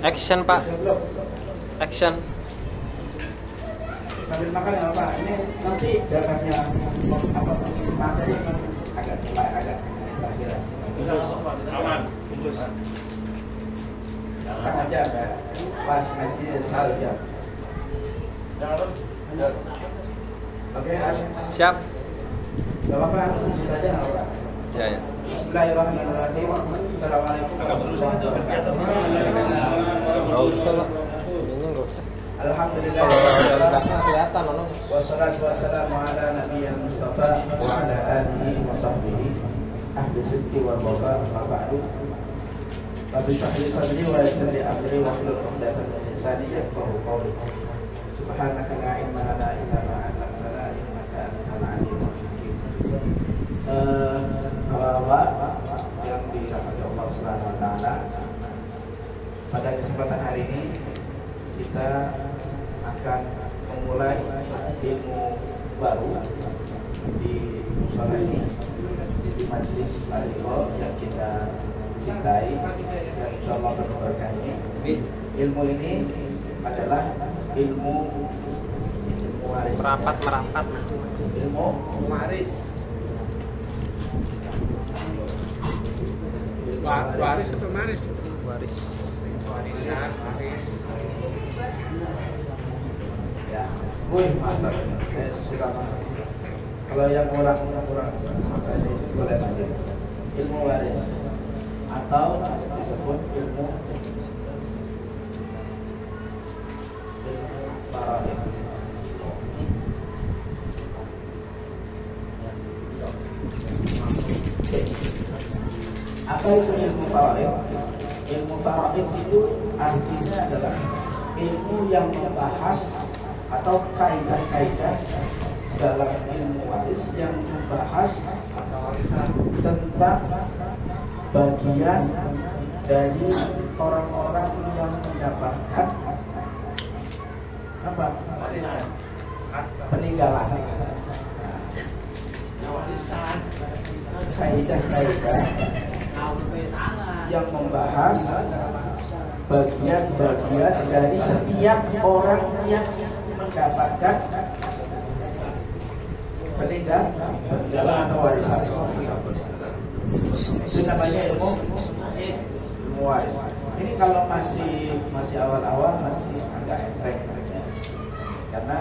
Action Pak. Action. Sambil makan ya Pak. Ini nanti jaraknya apa mengisi materi agak terakhir. Aman. Setengah jam ya. Pas ngaji 1 jam. Oke, Siap. gak apa-apa, situ aja gak apa-apa. Ya, ya. Bismillahirrahmanirrahim. Assalamualaikum warahmatullahi wabarakatuh. Enggak usah lah. Ini enggak usah. Alhamdulillah. Kelihatan ono. Wassalatu wassalamu ala nabiyyil mustafa wa ala alihi wa sahbihi ahli sidqi wal wafa ma ba'du. Rabbi shrah li sadri wa yassir li amri wa hlul 'uqdatam min lisani yafqahu qawli. Subhanaka la ilma lana illa ma 'allamtana innaka antal alimul hakim. Bapak-bapak yang dirahmati Allah Subhanahu wa taala, pada kesempatan hari ini kita akan memulai ilmu baru di musola ini, di majelis al-ilm yang kita cintai dan insyaallah berberkah ini. Ilmu ini adalah ilmu waris. Merapat. Ilmu waris. Waris atau maris? Waris. Warisan, waris. Ya, mantap. Saya suka banget. Kalau yang kurang boleh nanti. Ilmu waris atau disebut ilmu faraid. Apa itu ilmu faraid? Ilmu faraid itu artinya adalah ilmu yang membahas atau kaidah-kaidah dalam ilmu waris yang membahas tentang bagian dari orang-orang yang mendapatkan apa? Peninggalan. Kaidah-kaidah yang membahas bagian-bagian dari setiap orang yang mendapatkan peninggalan atau warisan. Itu namanya ilmu waris. Ini kalau masih awal-awal masih agak enteng, karena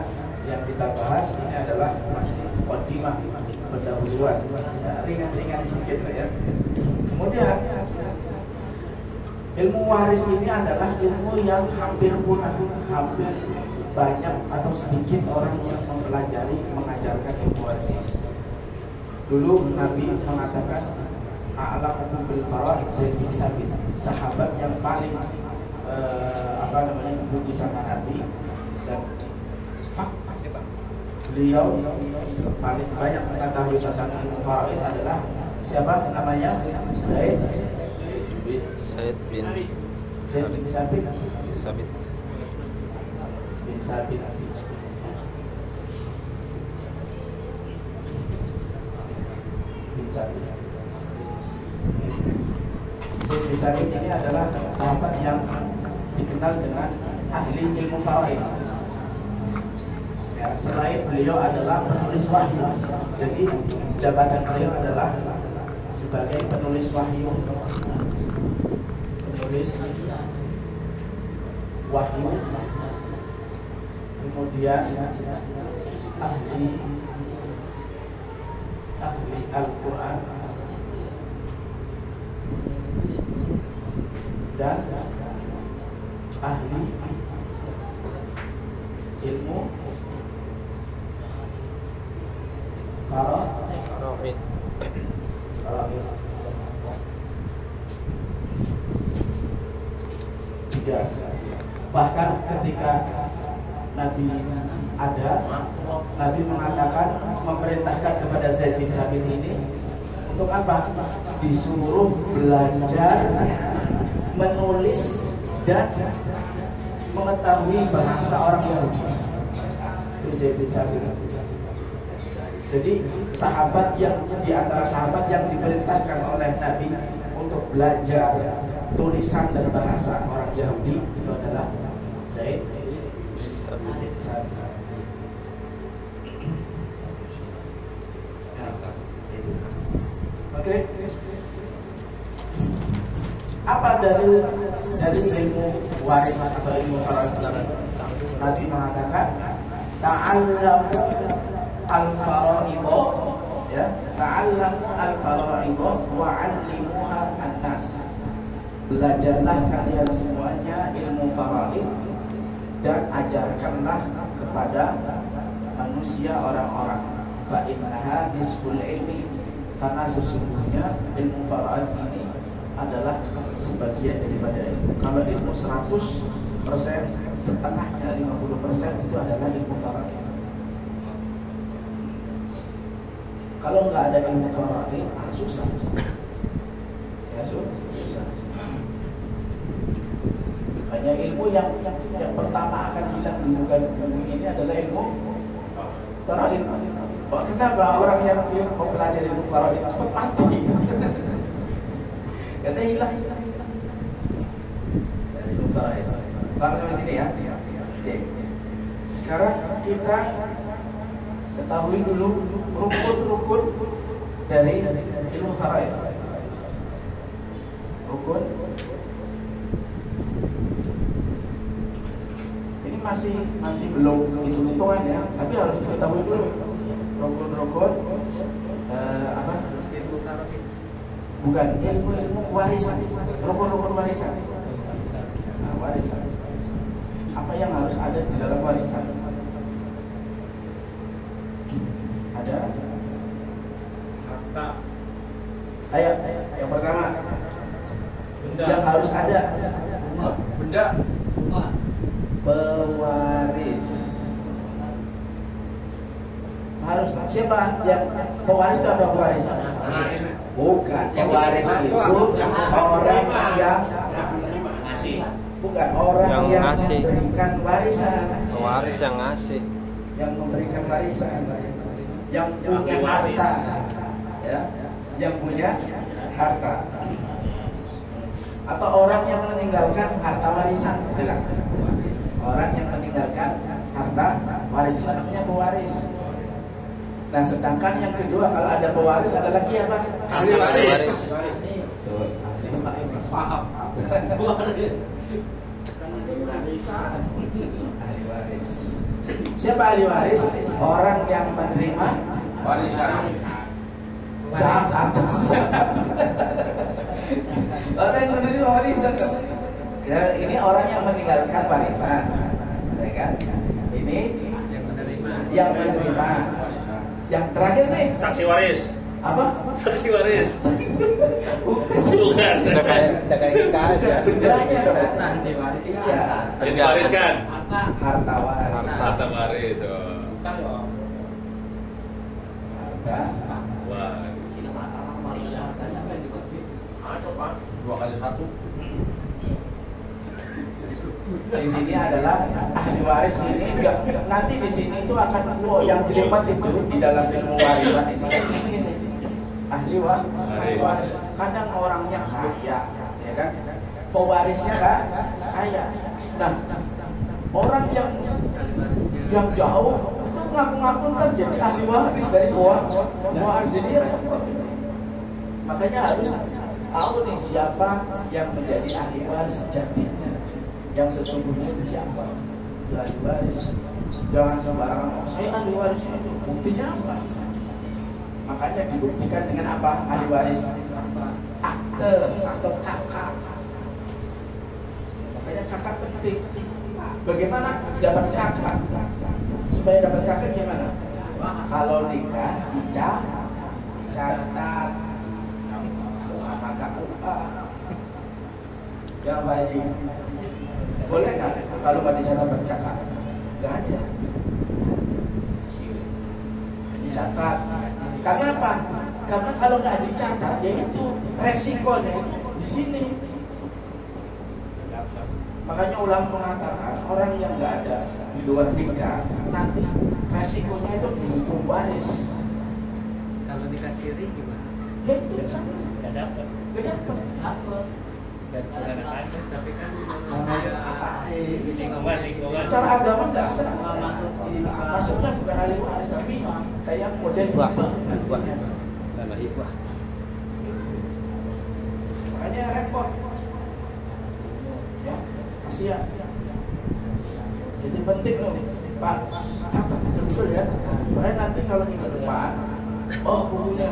yang kita bahas ini adalah masih muqaddimah, pendahuluan, ringan-ringan sedikit lah ya. Kemudian ilmu waris ini adalah ilmu yang hampir punah, hampir banyak atau sedikit orang yang mempelajari, mengajarkan ilmu waris ini. Dulu Nabi mengatakan a'lamukum bil faraid Zaid bin Sabit, sahabat yang paling dipuji sama Nabi, dan beliau paling banyak mengetahui tentang ilmu faraid adalah siapa namanya? Zaid bin Sabit. Zaid bin Sabit ini adalah sahabat yang dikenal dengan ahli ilmu faraid. Ya, selain beliau adalah penulis wahyu, jadi jabatan beliau adalah sebagai penulis wahyu, kemudian ahli Al-Quran dan ahli ilmu faraid. Bahkan ketika Nabi ada, Nabi mengatakan, memerintahkan kepada Zaid bin Sabit ini untuk apa? Disuruh belajar menulis dan mengetahui bahasa orang Yahudi. Itu Zaid bin Sabit. Jadi sahabat yang di antara sahabat yang diperintahkan oleh Nabi untuk belajar tulisan dan bahasa orang Yahudi itu adalah Zaid bin Sabit. Oke. Apa dari ilmu waris atau ilmu faraid? Nabi mengatakan ta'allamu al-fara'idha, ya, ta'allamu al-fara'idha wa 'allimuha an-nas. Belajarlah kalian semuanya ilmu faraid dan ajarkanlah kepada manusia orang-orang. Fa innaha nisful ilmi, karena sesungguhnya ilmu faraid ini adalah sebagian daripada ilmu. Kalau ilmu 100%, setengahnya 50% itu adalah ilmu faraid. Kalau nggak ada ilmu faraid, susah. Ya susah. Hanya ilmu yang pertama akan hilang di muka bumi ini adalah ilmu faraid. Kenapa orang yang mau belajar ilmu faraid cepat mati? Karena hilang ilmu faraid. Paham sampai sini ya? Oke. Sekarang kita ketahui dulu rukun-rukun dari ilmu faraid. Rukun. Ini masih belum hitung-hitungan ya, tapi harus diketahui dulu rukun-rukun apa? Ilmu faraid. Bukan ilmu warisan, rukun-rukun warisan. Nah, warisan. Apa yang harus ada di dalam warisan? Ada? Harta. Ayo, yang pertama. Benda. Yang harus ada. Benda. Pewaris. Harus siapa yang pewaris itu apa pewaris? Bukan, pewaris itu orang yang ngasih. Bukan orang yang ngasih. memberikan warisan. Pewaris yang ngasih. Yang memberikan warisan, yang punya harta, ya, yang punya harta, atau orang yang meninggalkan harta warisan. Orang yang meninggalkan harta warisan namanya pewaris. Nah, sedangkan yang kedua, kalau ada pewaris ada lagi apa? Ahli waris. Betul. Paham. Ahli waris. Siapa ahli waris? Orang yang menerima Warisan. zakat. Orang yang menerima warisan. Ya, ini orang yang meninggalkan warisan, ya kan? Ini yang menerima. Yang terakhir nih, Saksi waris. apa? Saksi waris. Bukan. Udah kayak kita aja. Beneranya Nanti waris. iya. Yang diwariskan. Harta waris. Harta waris. Harta. Wah. 2 kali 1. Di sini adalah ahli waris ini nanti di sini itu akan yang jelimet itu di dalam ilmu warisan ini. Ahli waris. Kadang orangnya kaya, ya kan? Pewarisnya kan kaya. Nah, orang yang jauh itu ngaku-ngaku ntar jadi ahli waris dari pewaris ini. Makanya harus tahu nih siapa yang menjadi ahli waris sejatinya. Yang sesungguhnya siapa? Ahli waris. Jangan sembarangan, saya ahli waris itu. Buktinya apa? Makanya dibuktikan dengan apa ahli waris? Akte atau kakak. Makanya kakak penting. Bagaimana dapat kakak? Supaya dapat kakak gimana? Kalau nikah dicatat sama KUA. Ya Pak Haji. Boleh nggak kalau mau dicatat kakak? Nggak ada. Dicatat. Karena apa? Karena kalau nggak dicatat, ya itu resikonya itu di sini. Makanya ulama mengatakan orang yang nggak ada di luar nikah nanti resikonya itu dihukum waris. Kalau dikasih ring gimana? Ya itu sama. Nggak dapat. dapat apa? Tapi kan Secara agama nggak sah. Maksudnya bukan ahli waris tapi kayak model Hibah. hibah. Tanah hibah. Makanya repot. Ya, kasihan. Jadi penting loh, Pak, catat betul ya. Makanya nanti kalau minggu depan, oh bukunya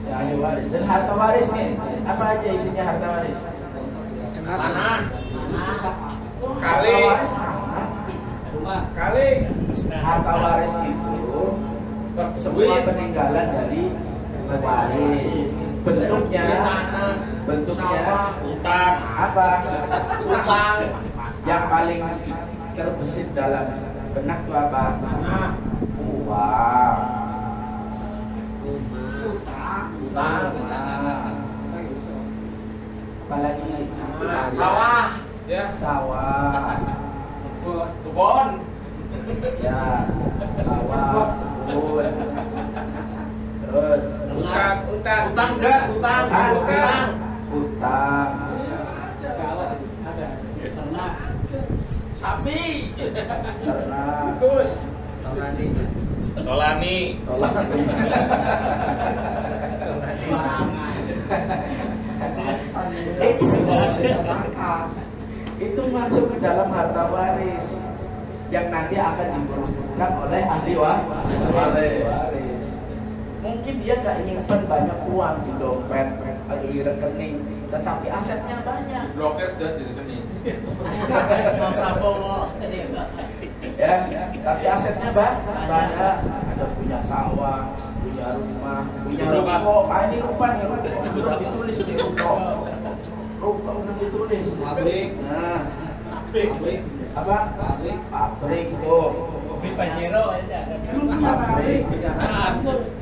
ya ahli waris dan harta waris nih. Apa aja isinya harta waris? tanah, Harta waris tanah. kali, Harta waris itu semua peninggalan dari pewaris. Bentuknya utang, apa? Utang. Yang paling terbesit dalam benak itu apa? Uang. Utang. Apalagi sawah, sawah. kebun, Ya, sawah, kebun. Terus utang enggak, utang, sapi, ternak, solani, itu masuk ke dalam harta waris yang nanti akan diperuntukkan oleh ahli waris. Mungkin dia nggak nyimpen banyak uang di dompet atau di rekening, tetapi asetnya banyak. blokir dan di rekening. Ya, tapi asetnya banyak. Ada punya sawah, punya rumah, punya ruko. Ini rupa nih, ruko ditulis di ruko. Ruko udah ditulis. Nah, apa? Pabrik tuh. Pabrik.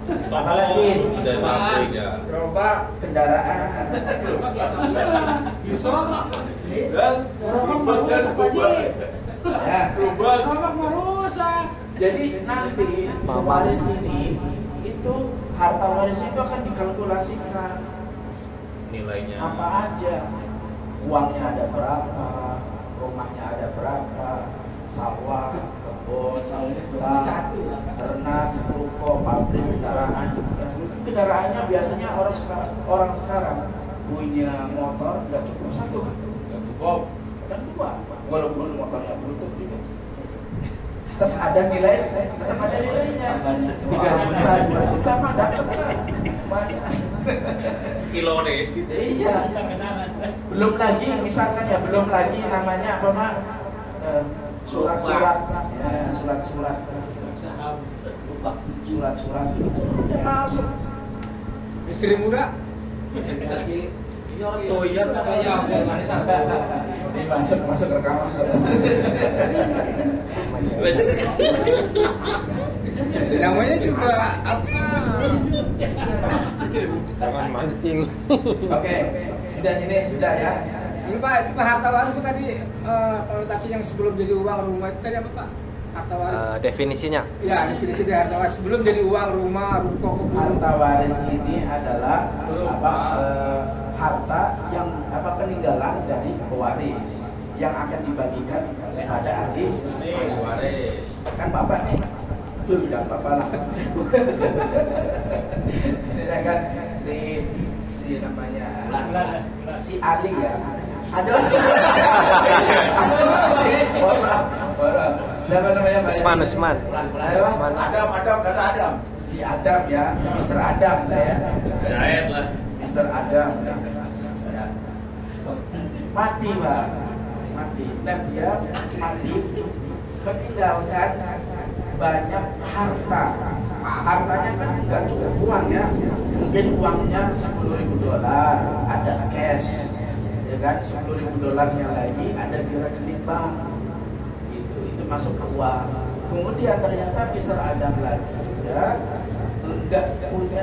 Apalagi Ada pabrik ya. gerobak, kendaraan. Ya, jadi nanti pewaris ini itu harta waris itu akan dikalkulasikan Nilainya. apa aja, uangnya ada berapa, rumahnya ada berapa, sawah, kebun, hutan, ternak, ruko, pabrik, kendaraan. Kendaraannya biasanya orang sekarang punya motor nggak cukup satu, Nggak cukup. dan dua, walaupun motornya butut juga. Terus ada nilai, tetap ada nilainya. 3 juta, 2 juta mah dapat lah. Banyak. Kilo nih. Iya. Belum lagi misalkan ya, belum lagi namanya apa mak? Surat-surat, ya, surat-surat. Surat-surat. Ya, masuk. Istri muda. Toyan namanya. Ini masuk rekaman. Namanya juga apa? Jangan mancing. Oke, sudah ya. Ini Pak, itu Pak harta waris itu tadi konotasi yang sebelum jadi uang rumah itu tadi apa Pak? Harta waris. Definisinya. Ya, definisi dari harta waris sebelum jadi uang rumah, ruko, kebun. Harta waris ini adalah harta yang peninggalan dari pewaris yang akan dibagikan kepada ahli waris. Kan bapak nih, jangan bapak lah. Saya kan si namanya si Ali ya. Ada siapa namanya? Usman. Adam. Si Adam ya, Mr. Adam lah ya. Jahit lah. Mr. Adam ya. Mati Pak, mati. Dan dia mati meninggalkan banyak harta. Hartanya kan nggak cukup uang ya. Mungkin uangnya $10.000, ada cash, ya kan? $10.000 lagi ada di rekening bank. Itu masuk ke uang. Kemudian ternyata Mr. Adam lagi juga enggak punya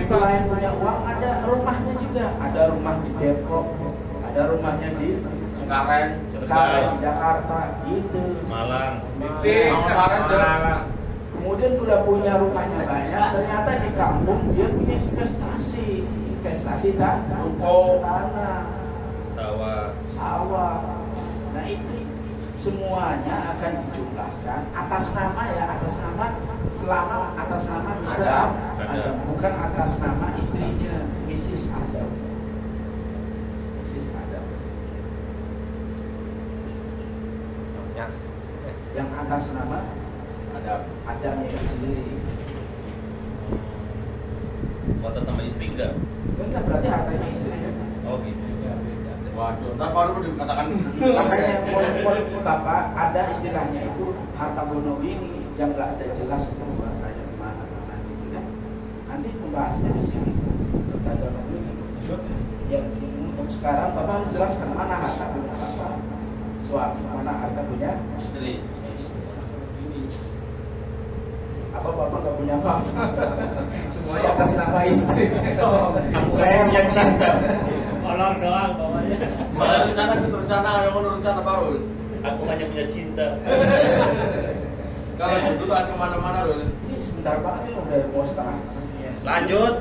selain punya uang, ada rumahnya juga. Ada rumah di Depok, ada rumahnya di Cengkareng, Jakarta gitu. Malang, Malang. Kemudian udah punya rumahnya banyak, ternyata di kampung dia punya investasi tanah, sawah. Nah itu semuanya akan dijumlahkan atas nama selama atas nama Mr. Adam, bukan atas nama istrinya Mrs. Adam. Yang atas nama Adamnya itu sendiri. Atas nama istri enggak? Enggak, berarti hartanya istrinya. Oh gitu. Waduh, ntar baru dikatakan Makanya Bapak ada istilahnya itu harta gono gini yang nggak ada jelas itu hartanya kemana gitu kan. Nanti pembahasannya di sini harta gono gini. Yang untuk sekarang Bapak harus jelaskan mana harta punya Bapak, suami, mana harta punya istri. Apa Bapak nggak punya Bapak? Semuanya atas nama istri. Saya punya cinta. Kolor doang bawahnya. Malah rencana itu rencana yang mau rencana baru. Aku hanya punya cinta. Kalau kebutuhan kemana-mana loh. Ini sebentar banget ini udah mau setengah. Lanjut.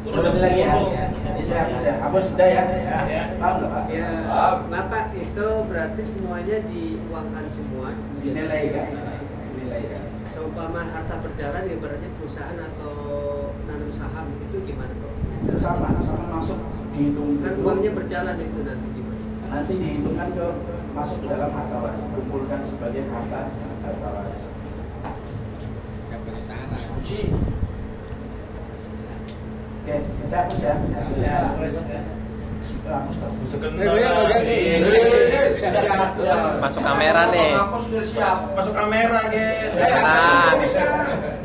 Turun lagi ya. Ini saya. Apa sudah ya? Paham nggak Pak? Ya, Bapak itu berarti semuanya diuangkan semua. Dinilai kan? Dinilai kan? Seumpama harta berjalan ibaratnya perusahaan atau nanam saham itu gimana Pak? Sama masuk dihitung Kan uangnya berjalan itu nanti gimana? nanti dihitungkan ke masuk ke dalam harta waris, dikumpulkan sebagai harta waris. Yang punya tanah. Uji. Oke, saya hapus ya. Ya, terus Hapus tahu. Masuk kamera nih. Aku sudah siap. Masuk kamera gitu. Tenang.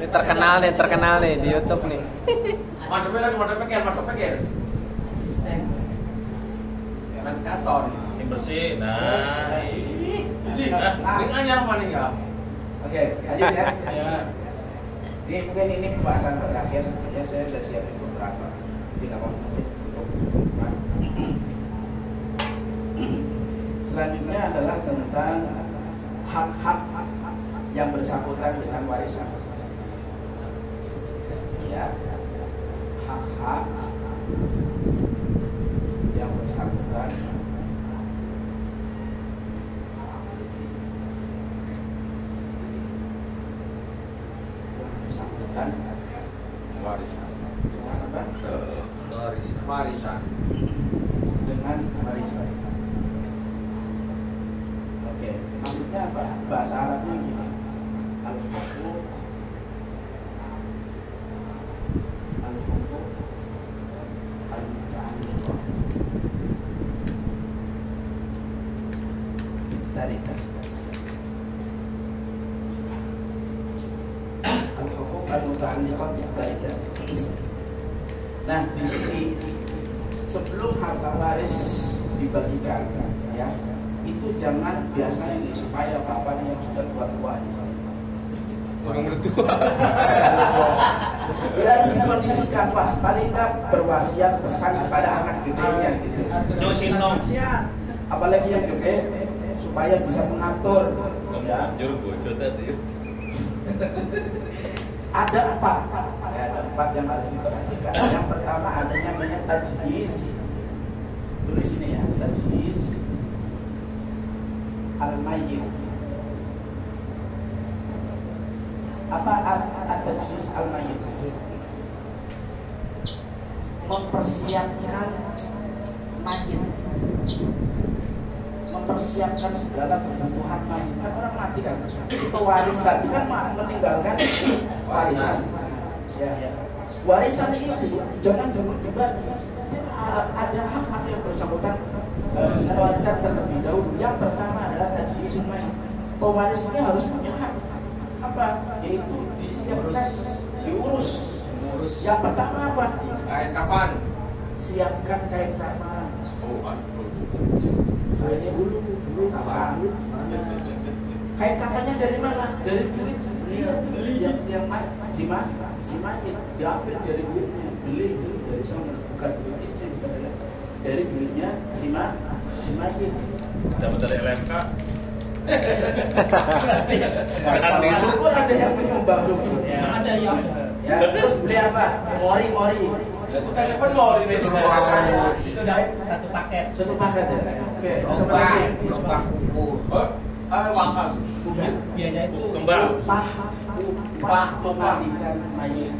Ini terkenal nih di YouTube nih. Mantap pekel. Asisten. Kan kantor. Yang bersih. Nah. Jadi, ini anyar mana ya? Oke, lanjut ya. Ini mungkin ini pembahasan terakhir. Sebenarnya saya sudah siapin beberapa. Jadi nggak apa-apa. Selanjutnya adalah tentang hak-hak yang bersangkutan dengan warisan. Ya, hak-hak yang bersangkutan Warisan. dengan apa? Warisan. Dengan warisan. Oke, maksudnya apa? Bahasa Arabnya gini. Al-huquq al-muta'alliqah bitarikah. Al-huquq al-muta'alliqah bitarikah. Nah, di sini sebelum harta waris dibagikan, ya, itu jangan biasa ini supaya bapak yang sudah tua-tua Orang mertua. harus dikondisikan pas paling nggak berwasiat pesan kepada anak gedenya gitu. Nyosino. Apalagi yang gede supaya bisa mengatur. Ya. Juru bojo tadi. Ada empat yang harus diperhatikan. Yang pertama adanya namanya tajhiz. Tulis ini ya, tajhiz al-mayyit. Apa tajhiz al-mayyit? Mempersiapkan mayit, mempersiapkan segala kebutuhan mayit. Kan orang mati kan, itu waris tadi kan meninggalkan warisan. Ya. Warisan itu jangan dibagi. Ada hak-hak yang bersangkutan dengan warisan terlebih dahulu. Yang pertama adalah tajhizul mayit. Pewaris ini harus punya hak apa? Yaitu disiapkan, diurus. Yang pertama apa? Kain kapan? Siapkan kain kafan. Oh, Kainnya dulu kafan. Kain kafannya dari mana? Dari duit dia tuh yang si mayit diambil dari duitnya, beli itu dari sana, bukan duit istri, bukan dari duitnya si mayit. Dapat dari LMK. Gratis. Syukur ada yang menyumbang syukur. Ada yang Ya, terus beli apa? Mori. Itu kan penuh ini di rumah. itu udah satu paket. Satu paket ya. Oke, sama lagi. Makan. Biaya itu Kembang. Upah. Memandikan mayit.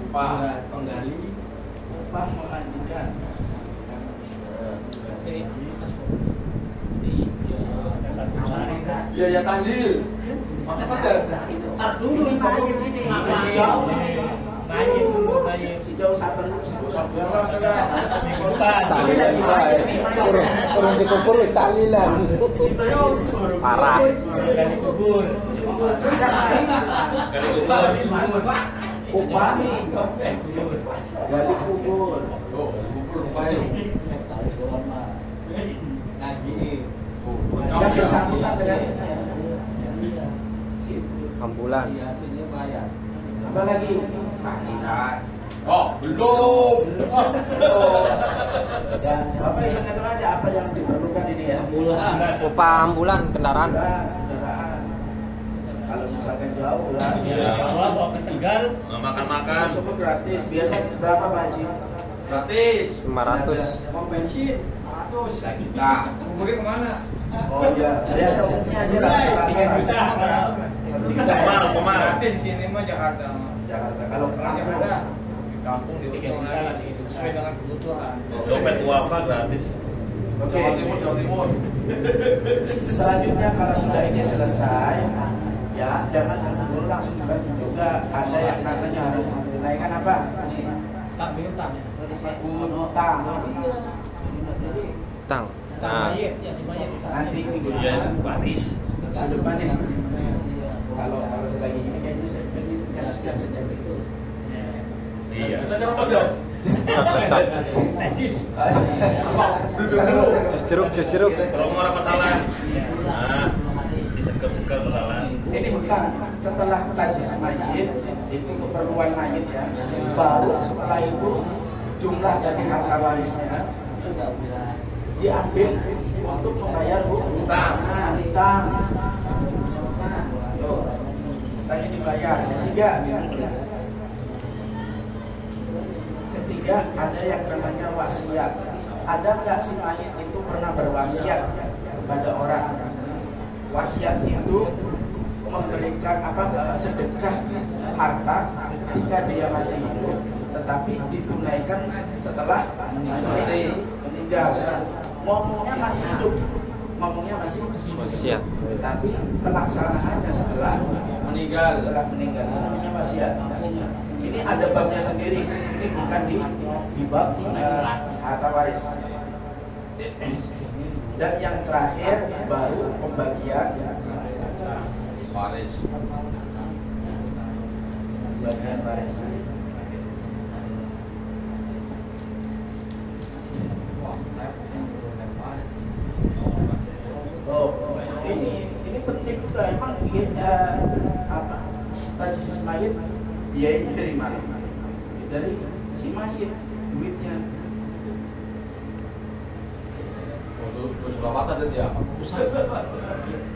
Upah. penggali. Upah memandikan. Biaya tahlil. Maksudnya apa tuh? Tar dulu mayit ini. Jauh. Mayit. Si jauh sabar. Minggu depan. Tahlilan kurang dikubur wis tahlilan. Parah. Gali kubur. Kali kubur. Upah nih. Gali kubur. Tuh, kubur lupain. Yang bersangkutan dengan Ambulan. apa lagi? Oh, belum. Dan Bapak ingat aja apa yang diperlukan ini ya? Upah ambulan kendaraan. Kendaraan. Kalau misalkan jauh ya, Bawa ke Tegal. Makan-makan. masuk gratis. Biasa berapa Pak Haji? Gratis. 500. Mau bensin 100. Kita. Kuburnya kemana? Oh iya, biasa umumnya aja lah. 3 juta. Kemal. Gratis di sini mah Jakarta. Jakarta. Kalau Kalau pulang beda di kampung di 3 juta lagi sesuai dengan kebutuhan. Dompet wafa gratis. Oke. Jawa Timur. Selanjutnya kalau sudah ini selesai, ya jangan dulu langsung juga ada yang katanya harus menaikkan apa? Tak bintang. Utang. Tang. Nah, Nanti minggu Iya, depan. baris. Minggu depan ya. Kalau selagi ini kayaknya saya pikir kan sejak itu. Iya. Kita jangan pojok. cocok. Najis. Apa? Belum dulu. Jus jeruk. Kalau mau rapat talan. Nah, diseker-seker belalang. Ini hutang setelah tajis mayit itu keperluan mayit ya. Baru setelah itu jumlah dari harta warisnya diambil untuk membayar hutang. Hutang. Tuh. Hutangnya dibayar. Ketiga ada yang namanya wasiat. Ada nggak si mayit itu pernah berwasiat kepada orang? Wasiat itu memberikan sedekah harta ketika dia masih hidup, tetapi ditunaikan setelah meninggal. Ngomongnya masih hidup, Wasiat. tetapi pelaksanaannya setelah Meninggal. meninggal. Itu namanya wasiat. Ini ada babnya sendiri. Ini bukan di bab harta waris. Dan yang terakhir baru pembagian Waris. bagian waris. Oh, ini penting juga. Emang apa? Tajis mayit biayanya dari mana? Dari si mayit, duitnya. Terus berapa tadi dia?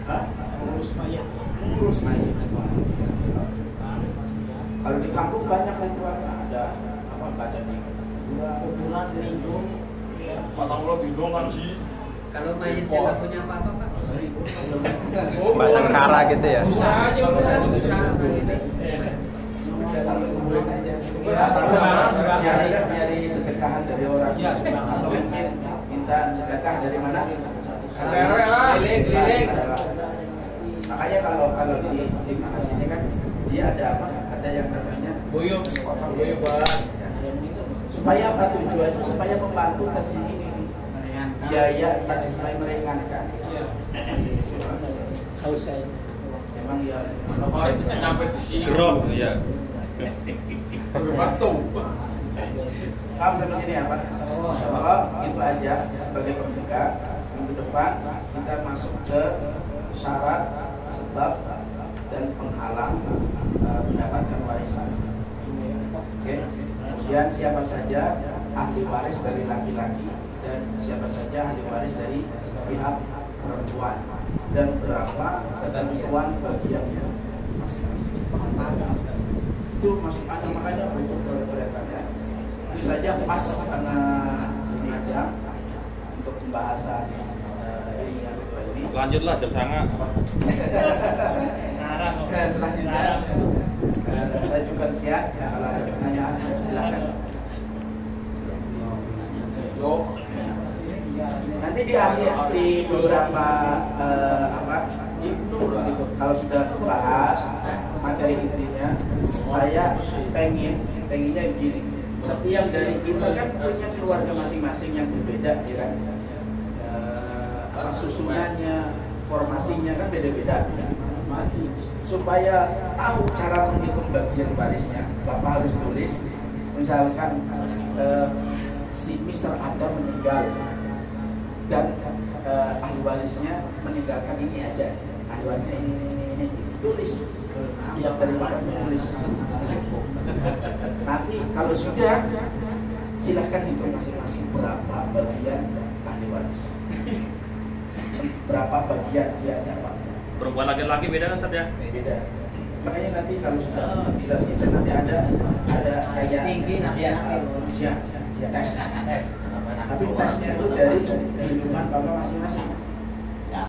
Hah? Ngurus mayit semua. Kalau di kampung banyak itu ada apa baca di kuburan lindung. Patang lo bindung kan sih. Kalau mayitnya nggak punya apa-apa Pak? Batang kara gitu ya. Usaha aja udah usaha ini. Nyari sedekahan dari orang atau mungkin minta sedekah dari mana? Keliling. Makanya kalau di mana sini kan dia ada apa? Ada yang namanya Boyong. supaya apa tujuannya? Supaya membantu tajis ini biaya tajis meringankan. Haus kayak Memang ya. Kenapa nyampe di sini? Gerok ya. Berbatu. Paham sampai sini apa? Insyaallah itu aja sebagai pembuka. Minggu depan kita masuk ke syarat, sebab dan penghalang mendapatkan warisan. Oke. Kemudian siapa saja ahli waris dari laki-laki dan siapa saja ahli waris dari pihak perempuan dan berapa ketentuan bagiannya masing-masing. Itu masih ada, makanya untuk coret-coretannya itu saja pas karena sengaja untuk pembahasan ini yang kedua ini. Lanjutlah jam sangat. Selanjutnya saya juga siap ya, kalau ada pertanyaan silakan. Nanti di akhir di beberapa kalau sudah bahas materi intinya, saya pengennya begini. Setiap dari kita kan punya keluarga masing-masing yang berbeda, ya kan? Susunannya, formasinya kan beda-beda. Masih supaya tahu cara menghitung bagian warisnya, Bapak harus tulis. Misalkan si Mr. Adam meninggal dan ahli warisnya meninggalkan ini aja, ahli warisnya ini tulis. Setiap dari Bapak tulis. Nanti kalau sudah silahkan hitung masing-masing berapa bagian ahli waris, berapa bagian dia dapat. Perempuan laki-laki beda kan Ustaz ya? Beda. Makanya nanti kalau sudah selesai nanti ada kayak tinggi tes. Tapi tesnya itu dari kehidupan Bapak masing-masing.